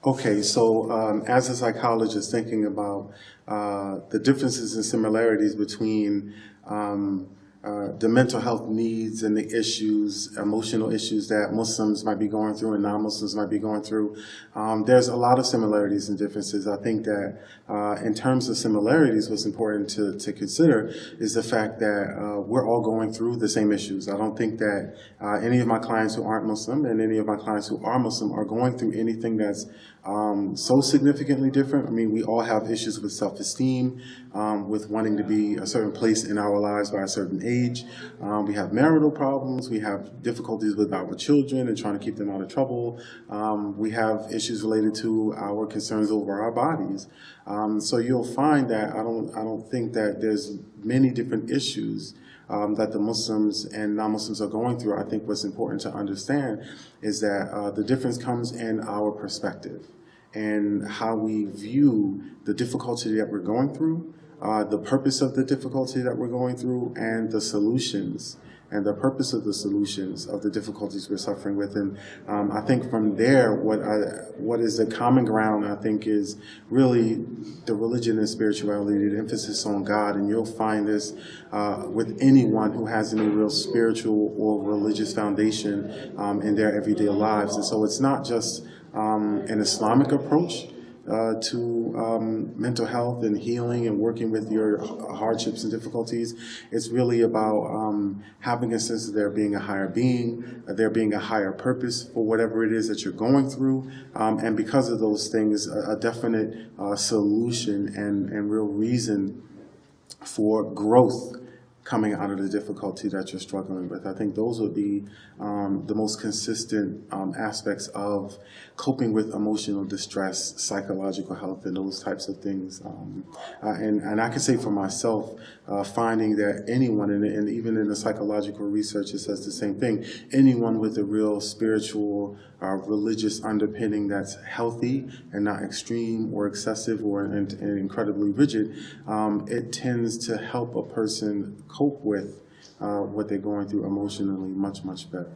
Okay, so as a psychologist, thinking about the differences and similarities between the mental health needs and the issues, emotional issues that Muslims might be going through and non-Muslims might be going through, there's a lot of similarities and differences. I think that in terms of similarities, what's important to consider is the fact that we're all going through the same issues. I don't think that any of my clients who aren't Muslim and any of my clients who are Muslim are going through anything that's so significantly different. I mean, we all have issues with self-esteem, with wanting to be a certain place in our lives by a certain age. We have marital problems. We have difficulties with our children and trying to keep them out of trouble. We have issues related to our concerns over our bodies. So you'll find that I don't think that there's many different issues that the Muslims and non-Muslims are going through. I think what's important to understand is that the difference comes in our perspective and how we view the difficulty that we're going through, the purpose of the difficulty that we're going through, and the solutions and the purpose of the solutions of the difficulties we're suffering with. And I think from there, what is the common ground, I think, is really the religion and spirituality, the emphasis on God. And you'll find this with anyone who has any real spiritual or religious foundation in their everyday lives. And so it's not just an Islamic approach to mental health and healing and working with your hardships and difficulties. It's really about having a sense of there being a higher being, there being a higher purpose for whatever it is that you're going through, and because of those things, a definite solution and real reason for growth coming out of the difficulty that you're struggling with. I think those would be the most consistent aspects of coping with emotional distress, psychological health, and those types of things. And I can say for myself, finding that anyone, and even in the psychological research, it says the same thing, anyone with a real spiritual, religious underpinning that's healthy and not extreme or excessive or incredibly rigid, it tends to help a person cope with what they're going through emotionally much, much better.